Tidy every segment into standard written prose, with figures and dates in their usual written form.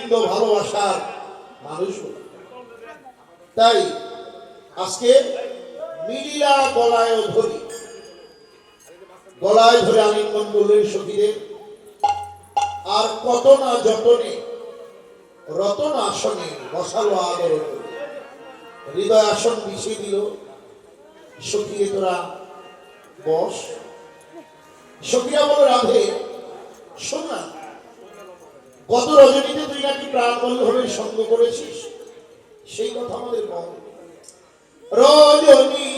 হৃদপিণ্ড ভালোবাসার মানুষ। তাই আজকে মিডিয়া গলায় ধরে আলিঙ্গন করলেন সখীদের। আর কত না যতনে রতন আসনে বসালো আদর, হৃদয় আসন বিছিয়ে দিল। সখী তোরা বস। সখীরা বলো রাধে শোন না, গত রজনীতে তুই নাকি প্রাণ বল্লভের সঙ্গ করেছিস, সেই কথা আমাদের বল। রজনী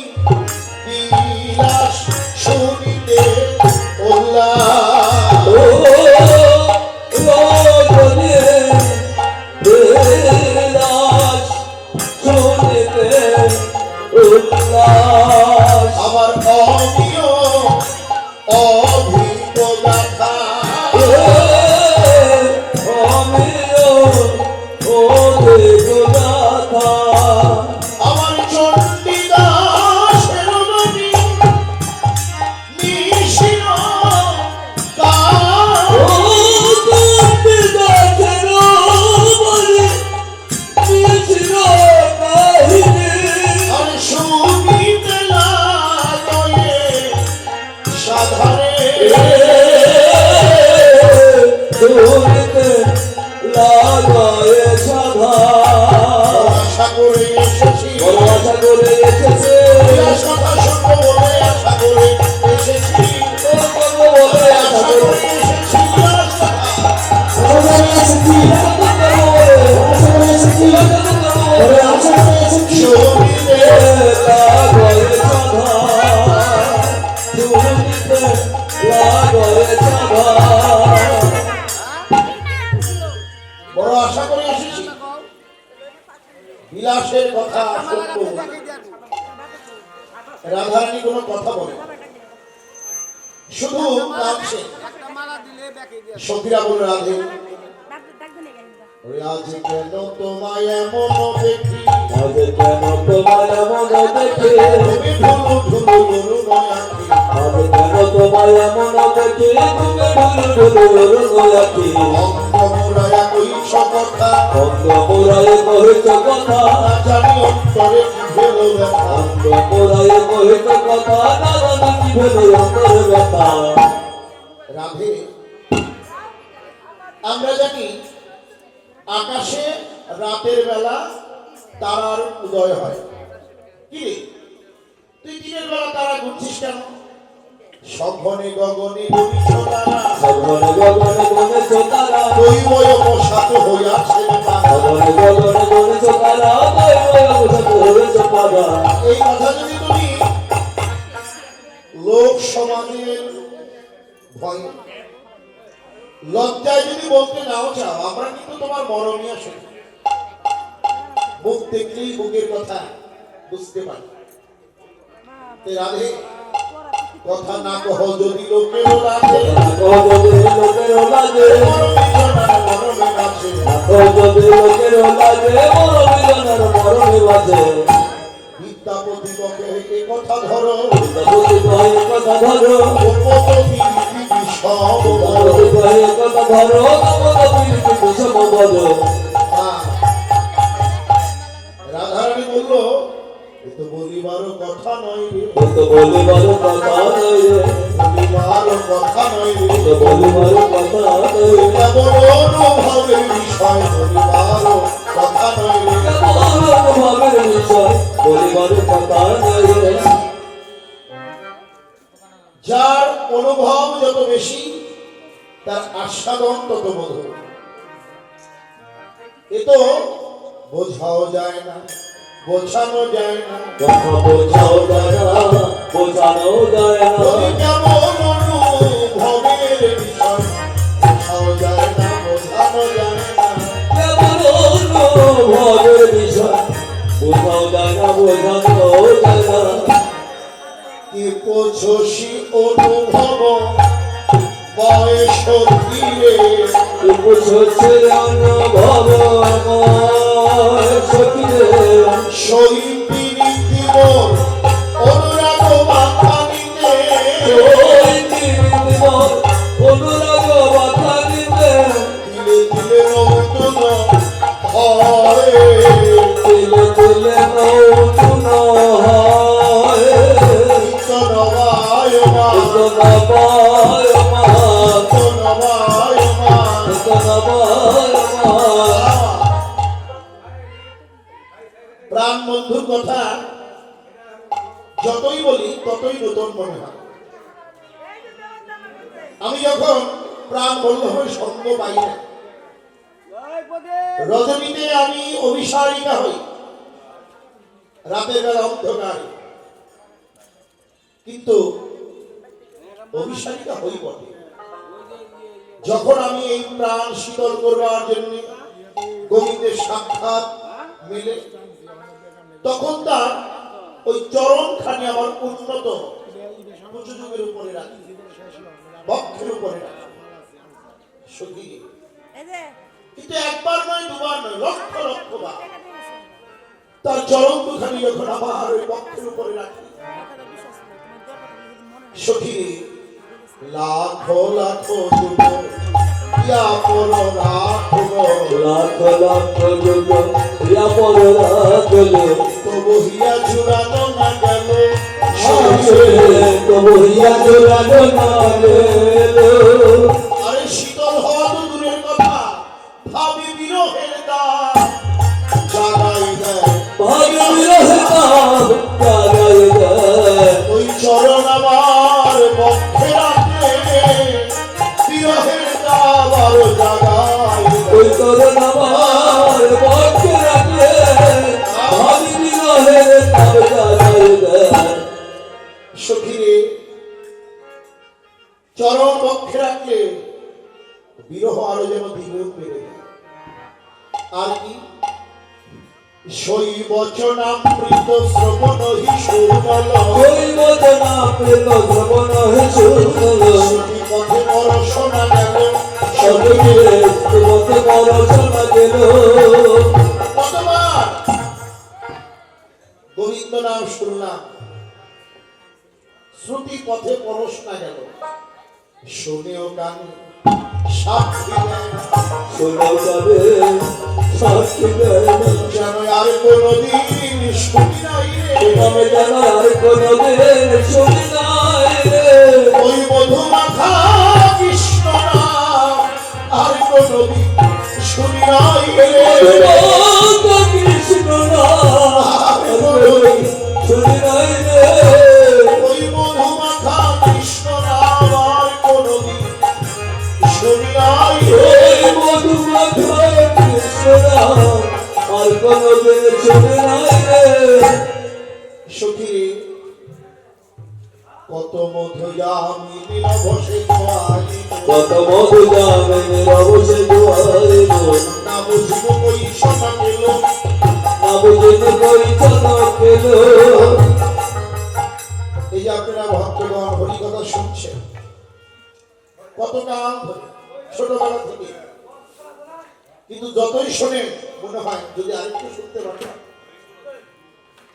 বিলাস শুনিতে উল্লাস, রজনী বিলাস শুনিতে উল্লাস, আমার অনিয় অভিজ্ঞতা আমার চণ্ডীদাসের মনি নিশির আর শুনিতে লাগে সাধারে লাগায় সাধা। আশা করে এসেছি, আশা করে এসেছে, কথা শুনবো বলে আশা করে এসেছি, বলে আশা করে বড় আশা করে এসেছি। বিলাসের কথা সত্য, রাধারানী কোনো কথা বলে শুধু কাঁদছে। সখীরা বলে রাধে আজ কেন তোমায় এমন দেখি, আজ কেন তোমায় এমন দেখি, তুমি ঢুলু ঢুলু গরু নয়াকি, আজ কেন তোমায় এমন দেখি, তুমি ঢুলু ঢুলু নয়াকি। অঙ্গমুরায়া কইছ কথা, অঙ্গমুরায় কহিছ কথা, না জানি অন্তরে কি ভেলো ব্যথা, অঙ্গমুরায় কহিছ কথা, না জানি কি ভেলো অন্তরে ব্যথা। রাধে আমরা জানি আকাশে রাতের বেলা তারার উদয় হয়। কি রে তুই দিনের বেলা তারা ঘুরছিস কেন? সঘনে গগনে গুনিছ তারা, সঘনে গগনে গুনিছ তারা, দৈবয় বসাত হইয়াছে তারা। সঘনে গগনে গুনিছ তারা, দৈবয় বসাত হইয়াছে তারা। এই কথা যদি তুমি লোক সমাজের ভয় লজ্জায় যদি বলতে নাও চাও, আমরা কিন্তু তোমার মরণীয় শুনি। মুখ দেখলেই বুকের কথা বুঝতে পারি। রাধে কথা না কহ যদি লোকের লাগে, যদি লোকের লাগে, মরণে আছে যদি লোকের লাগে, মরণের মরণে বাজে। বিদ্যাপতি বকে এই কথা ধরো, বিদ্যাপতি কয় কথা ধরো, উপপতি বিষম বিদ্যাপতি কয় কথা ধরো, তপতি বিষম বলো। রাধারানী বলল এ তো বলিবার কথা নয় রে, এ তো বলিবার কথা নয় রে, বলিবার কথা নয় রে, এ তো বলিবার কথা নয় রে, কেবল অনুভবের বিষয়, বলিবার কথা নয় রে। কেবল অনুভবের বিষয়, বলিবার কথা নয় রে। যার অনুভব যত বেশি তার আস্বাদন তত মধুর। এ তো বোঝাও যায় না, বোঝানো যায় না, কথা বোঝাও যায় না, বোঝানো যায় না। তুমি কেমন অনুভবের বিষয়, বোঝাও যায় না, বোঝানো যায় না। কেবল অনুভবের বিষয়, বোঝাও যায় না, বোঝানো যায় না। কি পছসি অনুভব বয়স ধীরে, কি বুঝছে অনুভব সখিরে, শহীদ মোর অনুরাগ মাথানিতে, অনুরাগ বাধা নিতে, ধীরে ধীরে নতুন প্রাণ বন্ধুর কথা যতই বলি ততই নতুন মনে হয়। আমি যখন প্রাণ বল্লভের সঙ্গ পাই না, রজনীতে আমি অভিসারিকা হই, রাতের বেলা অন্ধকার, কিন্তু অভিসারিকা হই বটে। যখন আমি এই প্রাণ শীতল করবার জন্য গোবিন্দের সাক্ষাৎ মেলে, তখন তার ওই চরণখানি আমার উন্নত প্রযোজকের উপরে রাখি, বক্ষের উপরে রাখি। সখী, কিন্তু একবার নয়, দুবার নয়, লক্ষ লক্ষ বার তার চরণ দুখানি যখন আমার ওই বক্ষের উপরে রাখি, সখী, লাখো লাখো যুগ ইয়া পর রাখব, লাখ লাখ যুগ ইয়া পর রাখল, তবু হিয়া জুড়ানো না গেল, তবু ইয়া জোড়ানো না গেল। আরে শীতল হওয়া তো দূরের কথা, ভাবি বিরহের দাগ জাগাই দেয়, ভাগ্য বিরহে তাপ জাগাই দেয়। ওই চরণ আমার বক্ষে রাখলে বিরহের দাগ আরো জাগাই ওই দেয়। চরণ আমার পক্ষে রাখলে ভাগ্য বিরহে তাপ জাগাই দেয়। সখীরে, চরণ বক্ষে রাখলে বিরহ আরো যেন দ্বিগুণ বেড়ে যায়। আর কি শৈবচনামৃত শ্রবণ হি সুরল, ওই বদনা প্রেত শ্রবণ হে সুরল, সখী পথে পরশনা গেল, সখীরে মত পরশনা গেল। কতবার গোবিন্দ নাম শুনলাম, শ্রুতি পথে পরশনা গেল, শুনেও কানে সাক্ষী দেয়, শোনো যাবে সাক্ষী দেয় না। যেন আর কোনদিন শুনি নাই রে, আমি যেন আর কোনদিন শুনি নাই রে। ওই মধুমাখা কৃষ্ণ নাম আর কোনদিন শুনি নাই রে, মধুমাখা কৃষ্ণ নাম আর কোনদিন শুনি নাই রে। ওই মধুমাখা কৃষ্ণ নাম আর কোনদিন শুনি নাই রে। ওই মধুমাখা কৃষ্ণ নাম আর কোনদিন শুনি নাই রে। সখী, কত মধু আমি নিরবসে খোয়াইব, কত মধু যাবে নিরবসে দুয়ারিব, না বুঝিব কই শোনা গেল, না বুঝিনি কই চনক পেল। এই যে আপনারা ভক্তগণ হরিকথা শুনছেন কত কাল ধরে, ছোটবেলা থেকে, কিন্তু যতই শোনেন মনে হয় যদি আরেকটু শুনতে পারতাম।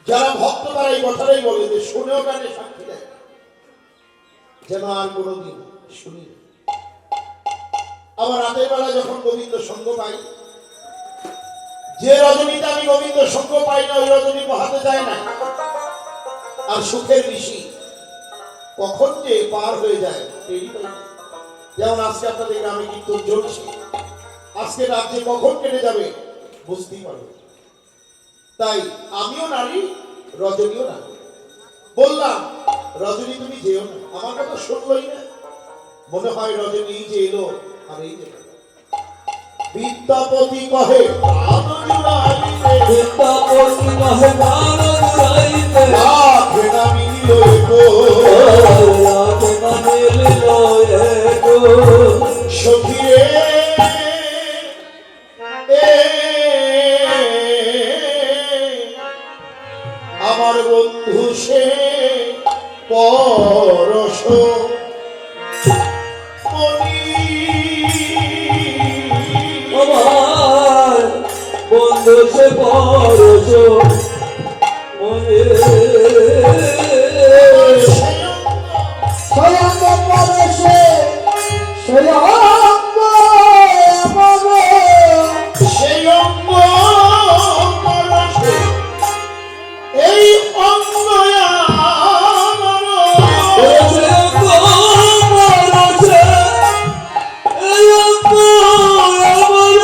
যারা ভক্ত তারা এই কথাটাই বলে যে শুনেও কানে সাক্ষী দেয়, যেন আর কোনোদিন শুনি। আবার রাতের বেলা যখন গোবিন্দ সঙ্গ পাই, যে রজনীতে আমি গোবিন্দ সঙ্গ পাই না ওই রজনী পোহাতে যায় না, আর সুখের ঋষি কখন যে পার হয়ে যায় টেরই পাই না। যেমন আজকে আপনাদের গ্রামে কীর্তন চলছে, আজকে রাজ্যে কখন কেটে যাবে বুঝতেই পারবে। তাই আমিও নারী, রজনীও নারী। বললাম রজনী তুমি যেও না, আমার কথা শুনলই না। মনে হয় রজনী যে এলো আর এই যে বিদ্যাপতি কহে প্রাণ জুড়াইলে, বিদ্যাপতি কহে প্রাণ জুড়াইতে, লাখে না মিলিল গো, লাখে না মিলিল গো। সখী রে, আমার বন্ধু সে পরশ মনি, আমার বন্ধু সে পরশ মনে, স্বয়ং পরশে স্বয়ং মনে সেই অঙ্গ পরশে এই অঙ্গ আমার, সে পরশে এই অঙ্গ আমার,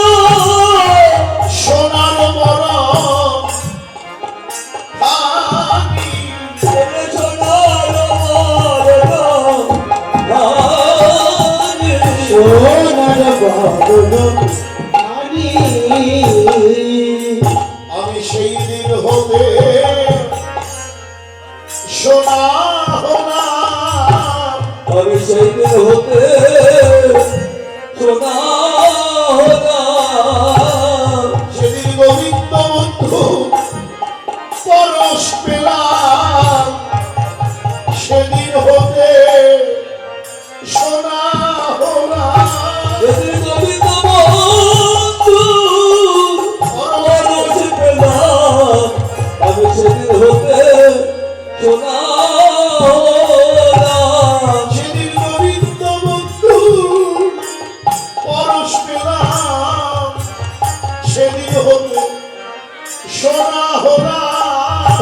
হতে সোনা হোলা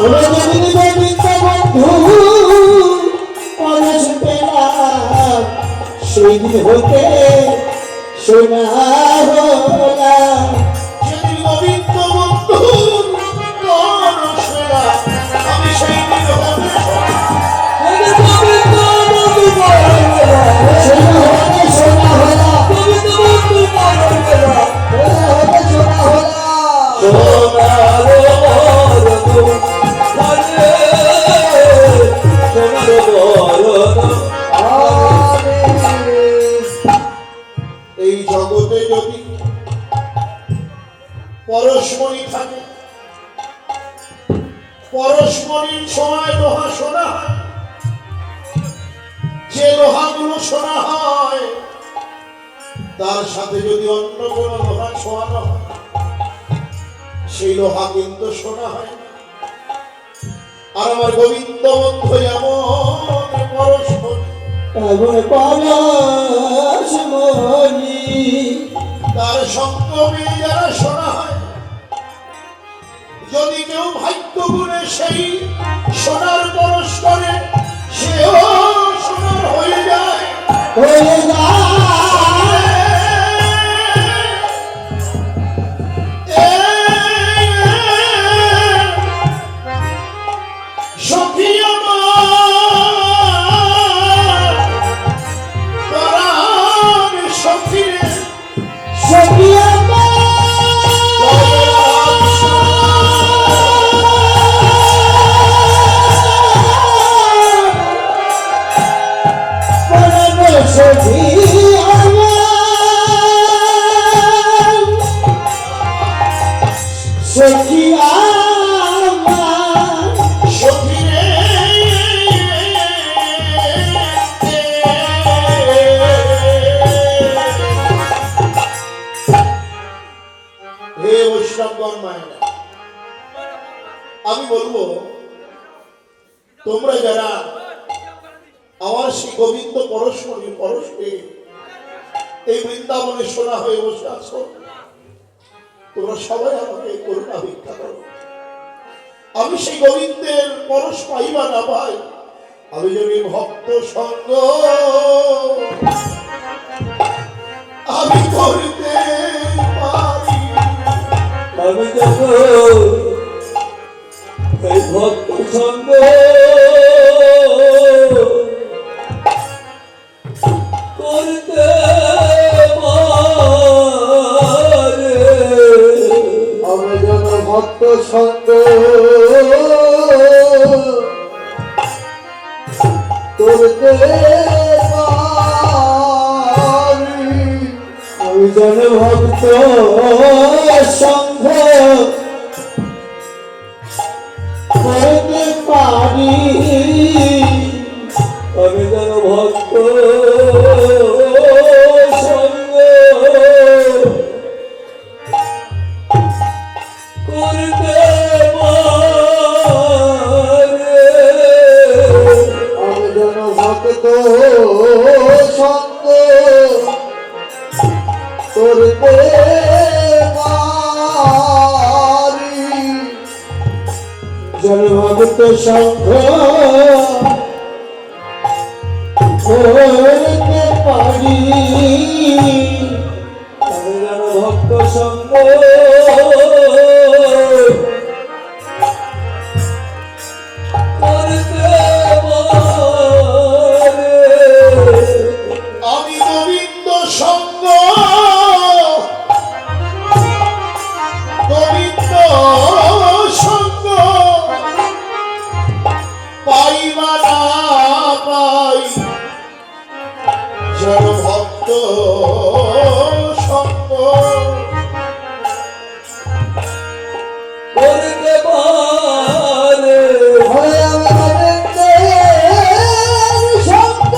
ওরে গোবিন্দ গোবিন্দ বন্ধু পরশ পেলাম সেই দিন হতে সোনা হলাম সেদিন গোবিন্দ বন্ধু পরশ পেলাম আমি সেই দিন হতে গোবিন্দ বন্ধু পরশ পেলাম সোনা হতে সোনা হলাম গোবিন্দ বন্ধু পরশ পেলাম সোনা হতে সোনা হলাম সোনার বরণ ধরে সোনার বরণ এই জগতে যদি পরশমণি থাকে পরশমণির সময় লোহা সোনা হয় যে লোহাগুলো সোনা হয় তার সাথে যদি অন্য কোনো লোহা ছোঁয়ানো হয় সেই লোহা কিন্তু সোনা হয় না আর আমার গোবিন্দ বন্ধু এমন পরশমণি এমন পরশমণি তার সঙ্গমে যারা শোনা হয় যদি কেউ ভাগ্য গুণে সেই সোনার পরশ করে সেও সোনার হয়ে যায় হয়ে যায় সখী আমার পরাণ সখী রে সখী আমার পরম সখী আমার সখী আমার সখী রে হে বৈষ্ণবগণ মায়েরা আমি বলবো তোমরা যারা আমার সেই গোবিন্দ পরশমণি পরশ পেয়ে এই বৃন্দাবনে সোনা হয়ে বসে আছো তোমরা সবাই আমাকে করুণা ভিক্ষা করো আমি সেই গোবিন্দের পরশ পাইবা না ভাই আমি যদি ভক্ত সঙ্গ আমি করতে পারি আমি যাব এই ভক্ত সঙ্গ করতে পারে আমি যেন ভক্ত সঙ্গ করতে পারি আমি যেন ভক্ত সঙ্গ করতে পারি আমি যেন ভক্ত সঙ্গ করতে পারে আমি যেন ভক্ত সঙ্গ করতে পারি যেন ভক্ত সঙ্গ করতে পারি আমি যেন ভক্ত সঙ্গ করতে পারে আমি গোবিন্দ সঙ্গ গোবিন্দ সঙ্গ পাইবা না পাই যেন ভক্ত সঙ্গ করতে পারে হরে আমি গোবিন্দের সঙ্গ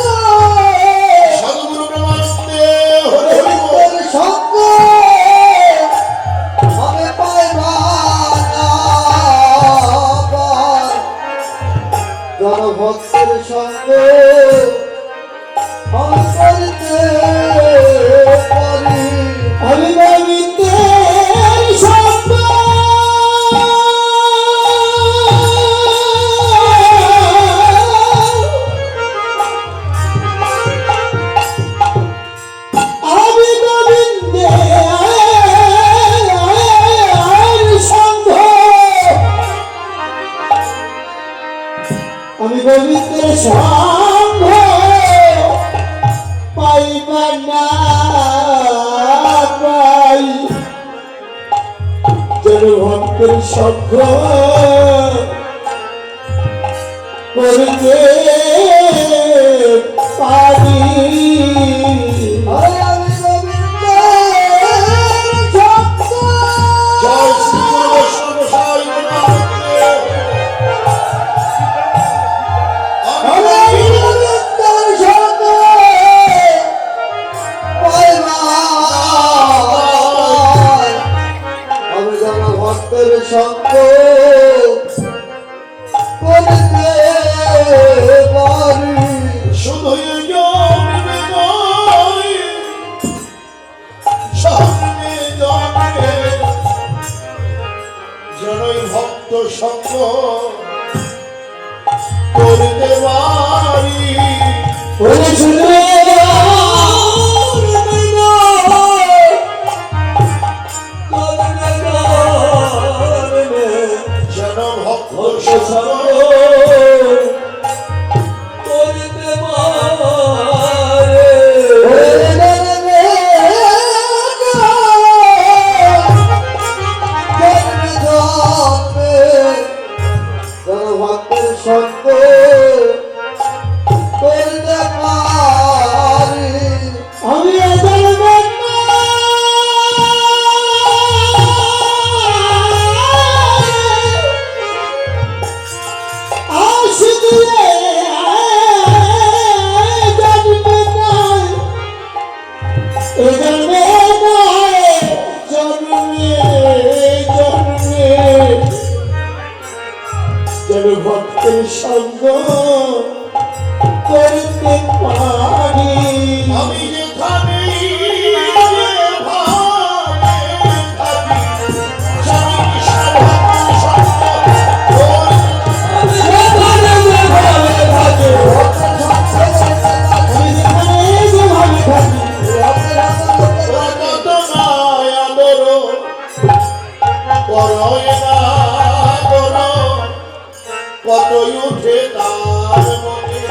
সাধুগুরু প্রেমানন্দে হরে হরি বল। গোবিন্দের সঙ্গ আমি পাইবা না পাই যেন ভক্তের সঙ্গ আমি করতে পারি আমি গোবিন্দের সঙ্গ গোবিন্দের সঙ্গ পাইবা না পাই, যেন ভক্তের সঙ্গ করতে পারি। আমি গোবিন্দের সঙ্গ জয় শ্রী বৈষ্ণব সাই আমি গোবিন্দের সঙ্গ পাইবা আমি যেন ভক্তের সঙ্গ করতে পারি। শুধুই জন্মে নয়, সামনে জন্মে যেনই ভক্ত সঙ্গ করতে পারি। ওরে শুনে যেন ভক্ত সঙ্গ করতে পারে। ভক্তের সঙ্গ করতে পারি। আমি ভক্তের সঙ্গ করতে পারি। আমি যেখানে কতই উঠে তার মনে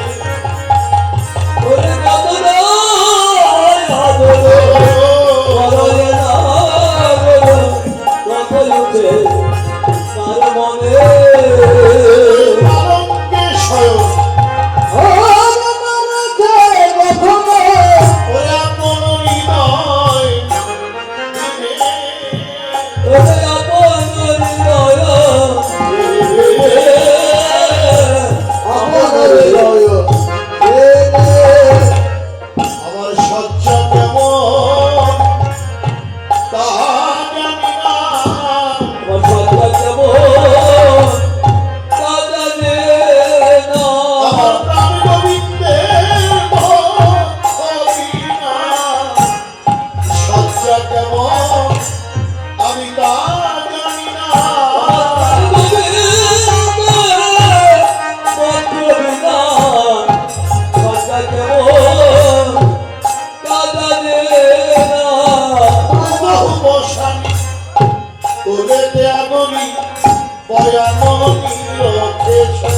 ওরে কত নয় আদর করলে না গো, কত উঠে তার মনে। আনন্দে স্বয়ং ওরা কোন হৃদয় ওরে আপন হৃদয় আমার সজ্জা কেমন তাহা জানি না। আমার সজ্জা কেমন তা জানে না। আমার প্রাণ গোবিন্দের ভক্তি না। সজ্জা কেমন আমি তা জানি না। বহুবসানী তোদেতে আগমী বয়াননী রথেছে।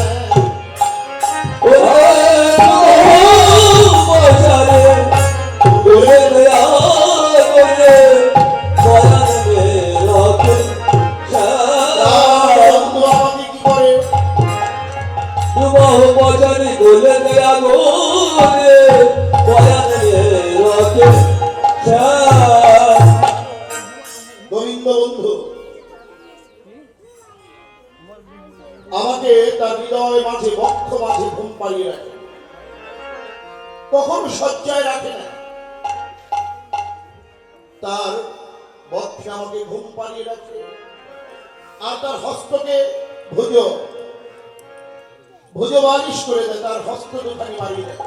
বন্ধু আমাকে কি করে গোবিন্দ বন্ধু আমাকে তার হৃদয় মাঝে বক্ষ মাঝে ঘুম পাড়িয়ে রাখে, কখনো শয্যায় রাখে না। তার বক্ষে আমাকে ঘুম পাড়িয়ে রাখে আর তার হস্তকে ভুজ বালিশ করে দেয়, তার হস্ত দুখানি মারিয়ে দেয়।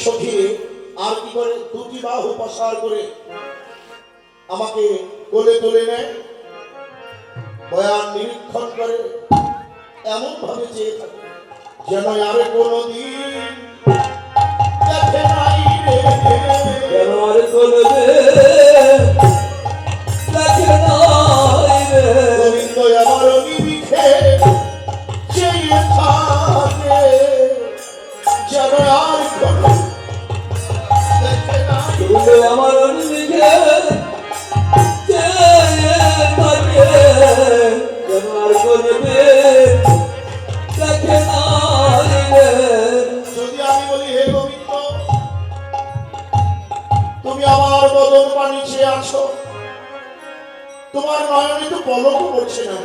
সখী আর কি করে দুটি বাহু প্রসার করে আমাকে কোলে তুলে নেয়, বয়ান নিরীক্ষণ করে এমন ভাবে চেয়ে থাকে যেন আরে কোনদিন দেখে নাই রে। গোবিন্দ আমার নিরিখে চেয়ে থাকে তোমার নয়নে তো পলক পড়ছে না।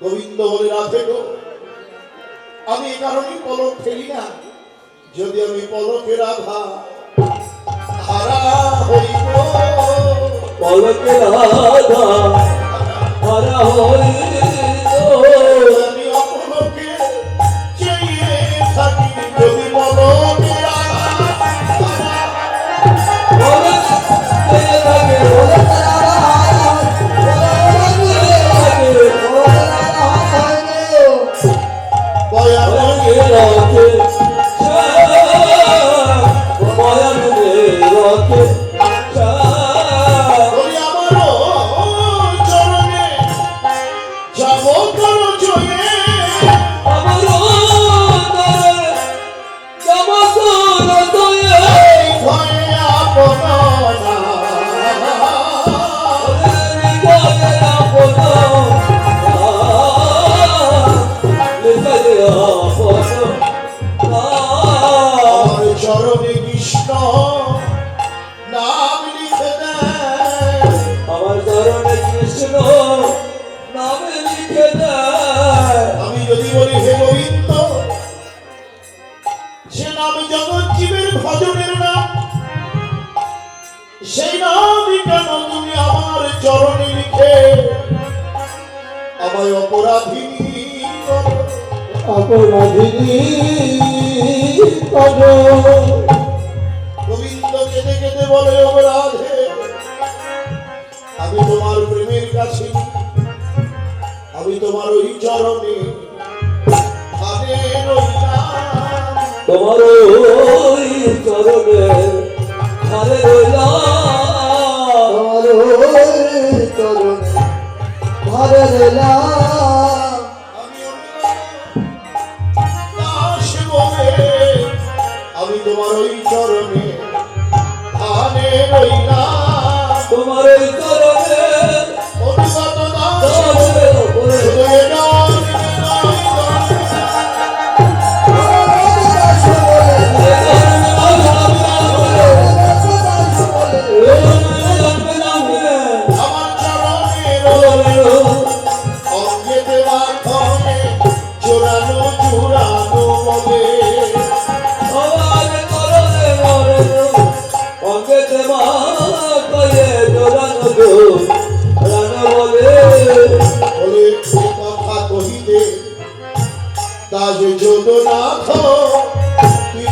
গোবিন্দ বলে, রাধে গো, আমি এ কারণে পলক ফেলি না, যদি আমি পলকের আভা হারা হইব, পলকে রাধা হারা হইল, আমি অপলকে চেয়ে থাকি, যদি পলকের আভা পলকে থাকে, দয়া পলকে করে রাখে, মায়া মনে রাখে, বলি আমারও চরণে যাব করো জয়ে, আমার জমা এই ভয়ে আপন না। আমার চরণে কৃষ্ণ নাম লিখে দেয়, আমার চরণে কৃষ্ণ নামে লিখে দেয়, আমি যদি বলি হে গোবিন্দ, সে নাম জগৎ জীবের ভজনের নাম, সেই নামই কেন তুমি আমার চরণে লিখে আমায় অপরাধী করো? অপরাধিনী করো। গোবিন্দ কেঁদে কেঁদে বলে, ও রাধে, আমি তোমার প্রেমের কাছে, আমি তোমার ওই চরণে হারে রইলাম, তোমার ওই চরণে হারে রইলাম, তোমার ওই চরণে ঘরে রইলাম। আমি দাস বলে আমি তোমার ওই চরণে হারে রইলাম, তোমার ওই চরণে অনুগত দাস চরণের উপরে শুধু এ নয়, আমার চরণের অঙ্গেতে মাথনে জোড়ানো জোড়ানো বলে, বলে এ কথা কহিতে দাস যদুনাথ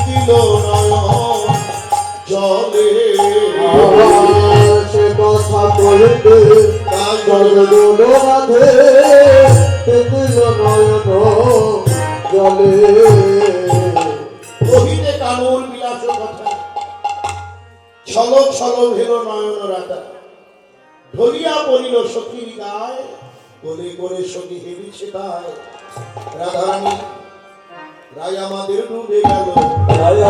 দিল নয়ন জলে, সে কথা কহিতে দাস জগদুল রাধে তেতুল নয়ন জলে। কহিতে কানুর বিলাস কথা, ছলক ছলক হেল নয়ন রাতা, ঢলিয়া পড়িল সখীর গায়, বলে করে সখী হেলিছে তাই। রাধারানী রায় আমাদের ডুবে গেল,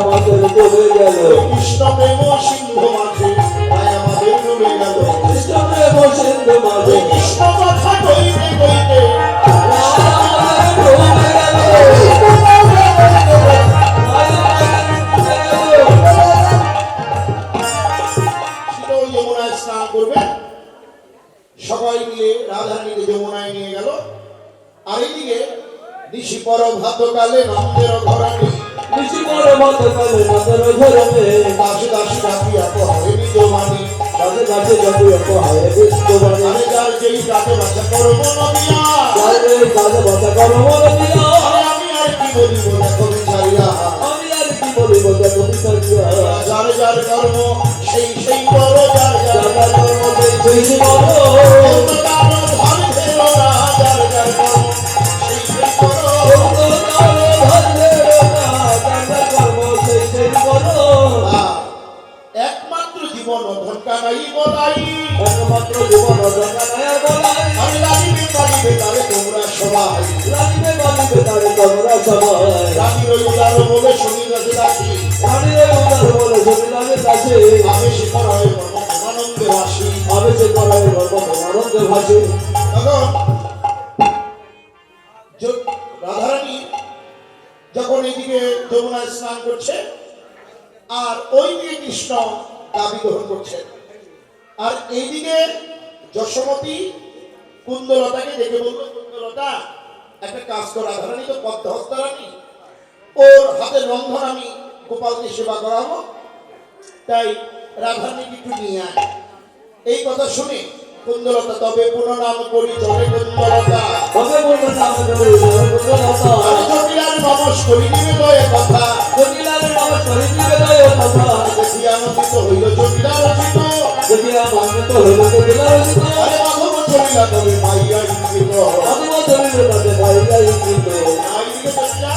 আমাদের চলে গেল, কৃষ্ণ প্রেম সিন্ধু মাঝে রায় আমাদের ডুবে গেল, কৃষ্ণ প্রেম সিন্ধু মাঝে কৃষ্ণ কথা কইতে কইতে শীতল যমুনায় স্নান করবে, সবাই মিলে রাধারানীকে যমুনায় নিয়ে গেল। আর এইদিকে নিশি পর ভাতকালে নন্দের ঘরানি নিশি পরে মাথা কালে মাথার ঘরে দাসে দাসী ডাকিয়া কহে নিজ বাণী, কাছে কাছে যাবে হয় বিশ্ববাণী আরে যার যেই কাকে বাঁচা করবো নদিয়া, কাজে কাজে বাতা করো মন দিয়া আরে আমি আর কি বলিব দেখো বিচারিয়া, আমি আর কি বলিব দেখো বিচারিয়া যার যার কর্ম সেই সেই করো, যার যার যার কর্ম সেই সেই করো অন্ধকার ধন ফেলো না, যার যার কর্ম সেই সেই করো। একমাত্র জীবন ধনকা নাই বলাই, একমাত্র জীবন অধকানায় বলাই আমি লাগিবে পারিবে তারে তোমরা সবাই, লাগিবে বালিবে তারে তোমরা সবাই রানীর উদার বলে শুনি রাজে দাসী, রানীর উদার বলে শুনিলামের কাছে আমি শিখর হয়ে আনন্দে বাসি। আমি সে করাই গর্ব আনন্দে ভাসি তখন রাধারানী যখন এইদিকে যমুনায় স্নান করছে আর ওইদিকে কৃষ্ণ দাবি গ্রহণ করছে, আর এইদিকে যশোমতী কুন্দলতাকে দেখে বলল, কুন্দলতা একটা কাজ কর, রাধারানী তো পদ্মহস্তা রানী, ওর হাতের রন্ধন আমি গোপালকে সেবা করাবো, তাই রাধারানীকে একটু নিয়ে আয়। এই কথা শুনে কুন্দলতা তবে পুনঃনাম করি জলে কুন্দলতা, তবে বলল নাম করি জগন্নাথা, আমি জটিলার নমস করি নিবেদয় কথা, জটিলার নাম করি নিবেদয় কথা, দেখি আনন্দিত হইল জটিলা রচিত, যদি আনন্দিত হইল জটিলা রচিত, আরে মাধব চলিলা তবে পাইয়া ইঙ্গিত, মাধব চলিল তাতে পাইয়া ইঙ্গিত। এইদিকে জটিলা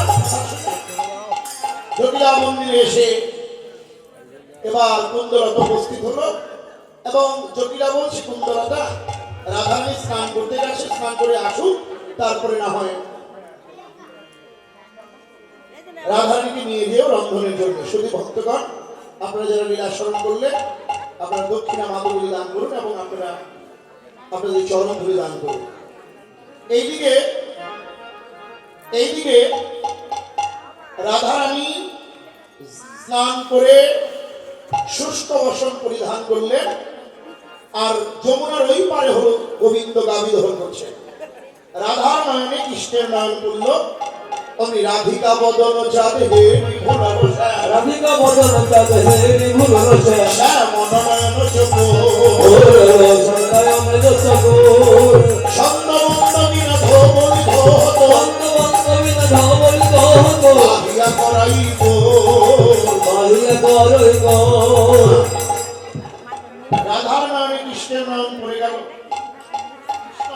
জটিলা মন্দিরে এসে এবার কুন্দলতা উপস্থিত হলো এবং জটিলা বলছে, কুন্দলতা রাধারানী স্নান করতে গেছে, স্নান করে আসুক, তারপরে না হয় রাধারানীকে নিয়ে যেও রন্ধনের জন্য। শুধু ভক্তগণ, আপনারা যারা লীলা স্মরণ করলেন আপনারা দক্ষিণা মাধবী দান করুন এবং আপনারা আপনাদের চরণ ধরে দান করুন। এইদিকে রাধারানী স্নান করে শুষ্ক বসন পরিধান করলেন আর যমুনার ওই পারে হলো গোবিন্দ গাভী দহন করছে। রাধার নয়নে কৃষ্ণের নয়ন পড়ল, অমনি রাধিকা বদন যাবে হে বিপুল রসা, রাধিকা বদন যাবে হে বিপুল রসা, মনোনয়ন চোখ সন্ধ্যায় অমৃত চকোর, ছন্দবন্ধ বিনা ধবল ধত, বন্ধবন্ধ বিনা ধবলিত হত, আহিয়া করাইব বাহিয়া করই গো। রাধার নয়নে কৃষ্ণের নয়ন পড়ে গেল। কৃষ্ণ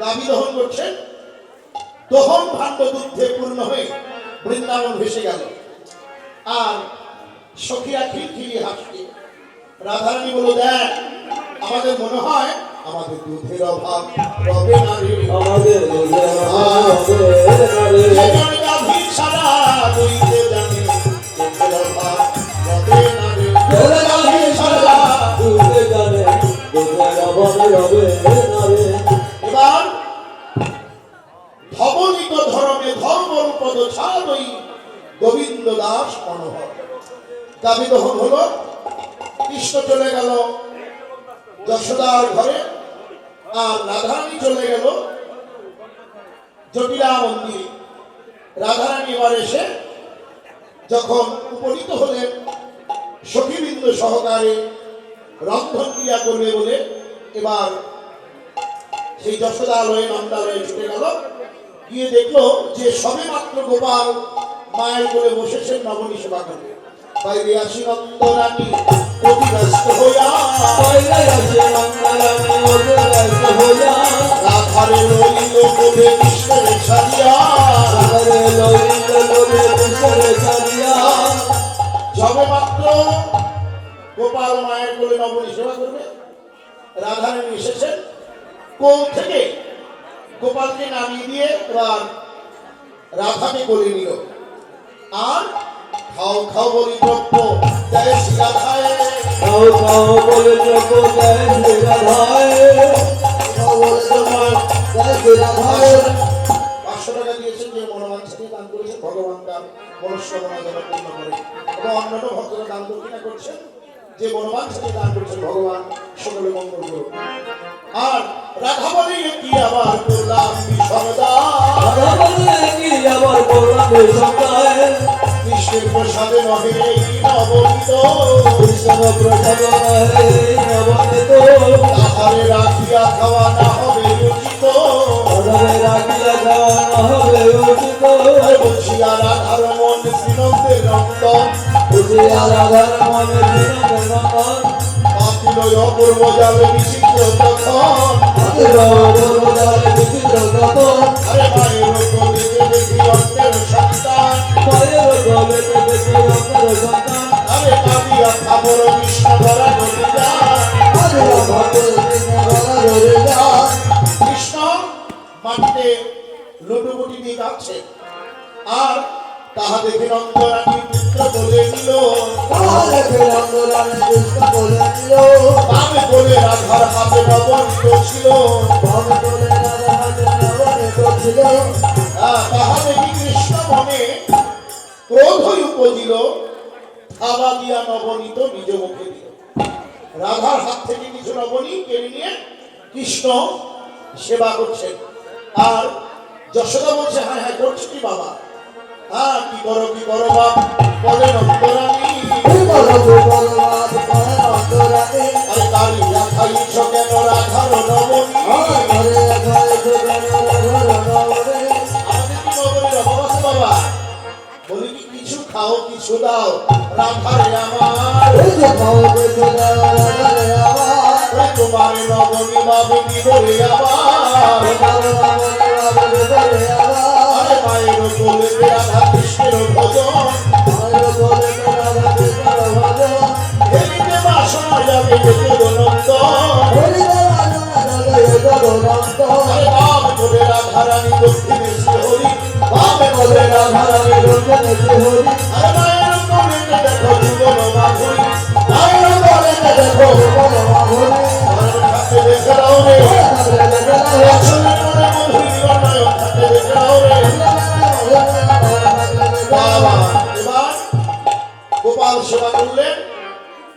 গাভী দহন করছেন, দহন ভাণ্ড দুগ্ধে পূর্ণ হয়ে বৃন্দাবন ভেসে গেল। আর সখীরা খিলখিলি হাসছে। রাধারানী বলল, দেখ আমাদের মনে হয় আমাদের দুধের অভাব রবে না রে, আমাদের সেজন্য গাভী ছাড়া লইতে জানে দুধের অভাব রবে না রে, গাভী ছাড়া। এবার ধবলিত ধরমে ধর্মর পদ ছাড়ই গোবিন্দ দাস মনোহর। গাভী দহন হলো, কৃষ্ণ চলে গেল যশোদার ঘরে আর রাধারানী চলে গেল জটিলা মন্দিরে। রাধারানী এবার এসে যখন উপনীত হলেন সখীবৃন্দ সহকারে রন্ধন ক্রিয়া করবে বলে, এবার সেই যশোদালয়ে নন্দালয়ে ছুটে গেল। গিয়ে দেখলো যে সবে মাত্র গোপাল মায়ের কোলে বসেছেন নবনী সেবা করবে। বাইরে আসি নন্দরানী অতি ব্যস্ত হইয়া, রাধারে লইল কোলে কৃষ্ণের ছাড়িয়া, সবে মাত্র গোপাল মায়ের কোলে নবনী সেবা করবে, রাধারানী এসেছেন। কোল থেকে গোপালকে নামিয়ে দিয়ে এবার রাধাকে কোলে নিল আর খাও খাও বলি দ্রব্য জয় শ্রী রাধায়, খাও খাও বলে দ্রব্য জয় শ্রী রাধায়, খাও বলে তোমার জয় শ্রী রাধায়। 500 টাকা দিয়েছেন, যে মনোবাঞ্ছাকে দান করেছেন ভগবান তার মনস্কামনা যেন পূর্ণ করে, এবং অন্যান্য ভক্তরা দান দক্ষিণা করছেন, যে মনোবাঞ্ছাকে দান করেছেন ভগবান সকলে মঙ্গল করুন। আর রাধা বলে কি আবার করলাম বিষমদা, রাধা বলে কি আবার করলাম বিষমদায়, কৃষ্ণের প্রসাদে নহে এই নবনীত, কৃষ্ণ প্রসাদ নহে নবনীত, তাহারে রাখিয়া খাওয়া না হবে উচিত, রাধারে রাখিয়া খাওয়া না হবে উচিত, বলছিয়া রাধার মন শ্রীনন্দের নন্দন, বুঝিয়া রাধার মনে বিনোদের নন্দন, পাতিল অপূর্ব জালে বিচিত্র তখন, বিচিত্র তখন, আরে মায়ের কোলে দেখি অন্যের সন্তান, মায়ের গলে দেখে অন্তর সন্তান, আরে কাঁদিয়া খাবর কৃষ্ণ ধরা নদী যায়। কৃষ্ণ মাটিতে লুটুপুটি দিয়ে যাচ্ছে আর তাহা দেখে নন্দরানী পুত্র বলে নিল, বামে বলে রাধার হাতে নবনীত ছিল, তাহা দেখি কৃষ্ণ মনে ক্রোধই উপজিল, থাবা দিয়া নবনীত নিজ মুখে দিল। রাধার হাত থেকে কিছু নবনী কেড়ে নিয়ে কৃষ্ণ সেবা করছেন আর যশোদা বলছে হ্যাঁ হ্যাঁ করছো কি বাবা হ্যাঁ কি করো বাপ বলেন অন্তরানী আরে কালিয়া খাইছ কেন রাধার নবনী আমাদের কি নগরীর অভাব আছে বাবা বলি কি কিছু খাও কিছু দাও রাধারে আমার ওই তোমার নবনী বাবে বিবরে আবার আরে মায়ের কোলে রাধা কৃষ্ণের ভজন হেরিতে বাসনা যাবে জগন্নাথ আরে বাপ কোলে রাধারানী দক্ষিণে শ্রীহরি বাপ কোলে রাধারানী আরে মায়ের কোলে দেখো জীবন মাধুরী মায়ের কোলে দেখো হাতে দেখে রাও রে আসলে মনে মধুরী বানায় হাতে দেখে রাও রে বাবা এবার গোপাল সেবা করলেন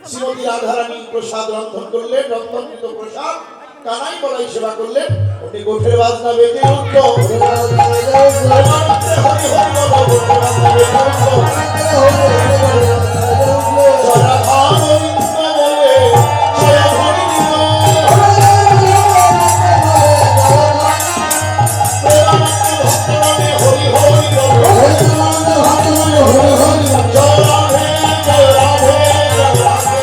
শ্রীমতী রাধারানী প্রসাদ রন্ধন করলেন রন্ধনকৃত প্রসাদ কানাই বলাই সেবা করলেন উনি গোঠের বাজনা বেজে উঠল হরি হরি বলো গোঠের বাজনা বেজে উঠল রাধা গোবিন্দ বলে জয় হরি দিল প্রেমানন্দ ভক্তগণে হরি হরি বলো জয় রাধে জয় রাধে জয় রাধে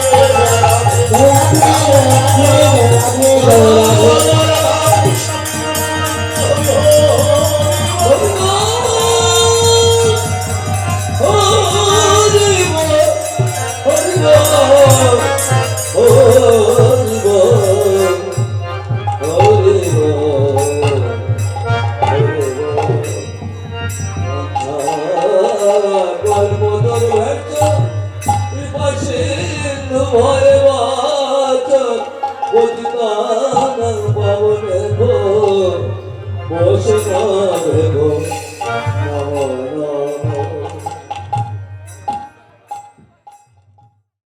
বসে